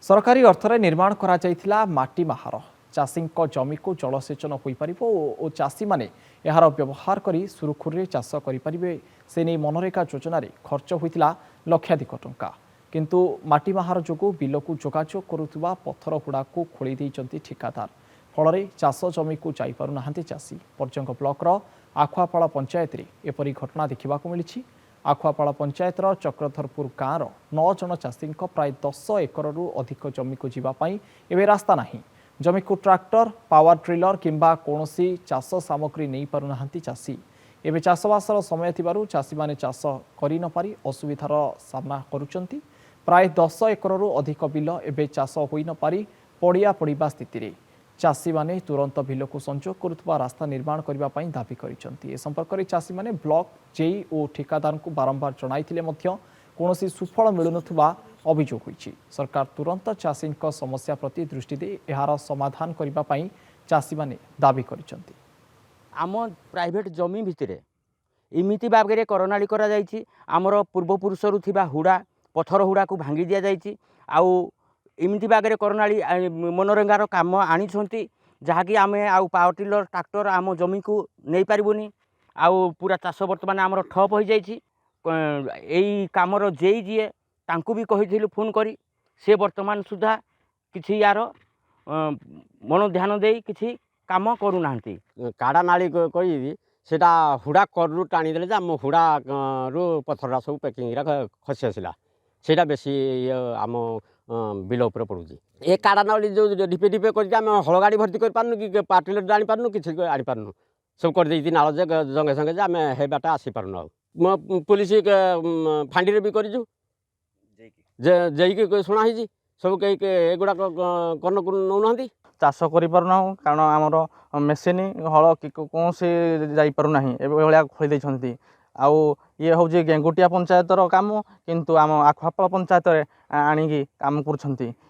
सरकारी अर्थरे निर्माण करा जाइथिला माटी माहार चाषी जमी को जलसेचन हो पार और चाषी माने यार व्यवहार करी सुरुखुरी चाष करें से नहीं मनरेगा योजन खर्च होता लक्षाधिक टंका किंतु माटी माहार जो बिल को जोगाजोग करुवा पत्थर हुड़ा को खोल ठिकादार फल चाष जमी को जापारना चाषी पर्जंग ब्लॉकर आखुआपाड़ पंचायत एपरी घटना देखा मिली। आखुआपाड़ पंचायतर चक्रधरपुर गाँवर 9 जन चाषी प्राय 10 एकरु अधिक जमी को जीवाई एवं रास्ता नहीं। जमी को ट्रैक्टर पावर ट्रिलर किंबा कौनसी चाष सामग्री नहीं पारुना चाषी एवं चाषबासर समय थिबारु चाषी माने चाष करि न पारि असुविधार सामना करुचंती। प्राय 10 एकरु अधिक बिल एवं चाष होई न पारि पड़िया पड़िबा स्थिति रे चाषी माने तुरंत बिल को संजोग करुवा रास्ता निर्माण करने दाबी करिसेंती। ए संपर्क में चाषी माने ब्लॉक जेई और ठेकादार को बारंबार जणाइथिले मध्य कौनसी सुफल मिलुनथुवा अभियोग होईछि। सरकार तुरंत चाषी समस्या प्रति दृष्टि दे एहार समाधान करने पई चाषी माने दाबी करिसेंती। आम प्राइवेट जमी भितर इमिति भाव में करणाली करा जायछि। आमर पूर्वपुरुषरु थिबा हुड़ा पत्थर हुड़ा को भांगी दिया जायछि। आउ इमिति भाव में करणाली मनरेगार काम आनी जहाँकि आम आउ पावर टिलर ट्रैक्टर आम जमी को नहीं पारिबुनी। आउ पूरा चाष बर्तमान आमर ठप हो जाइछि। एई कामर जेई जीए तांकु भी कहिथिलु फोन करी से वर्तमान सुधा किछि यार मन ध्यान देई किछि काम करू नाहंती। काड़ा नाली करी सेटा हुड़ा करु टाणी देले जे आम हुड़ा रु पत्थररा सब पैकिंग खसी आसला सेटा बेसी आम बिल उपर पड़ुची। ए काड़ा नाली जो ढिपे ढिपे करके आम हल गाड़ी भर्ती कर पारनु कि पार्टिलर आनी पारनु कि आनी पारनु सब कर देती नाल जे जंगे संगे जे आम हे बाटा आसी पारनु। आ पुलिस फांडी भी करूँ जे शुणा ही सब कई एगुड़ा कर्ण नौना चाष करना कारण आमर मेसीन हल कि कौन से जापारना एभलिया खोली आउ ये हूँ गेंगुटिया पंचायतर काम किंतु आम आखुआपाड़ पंचायत आणिकी काम कर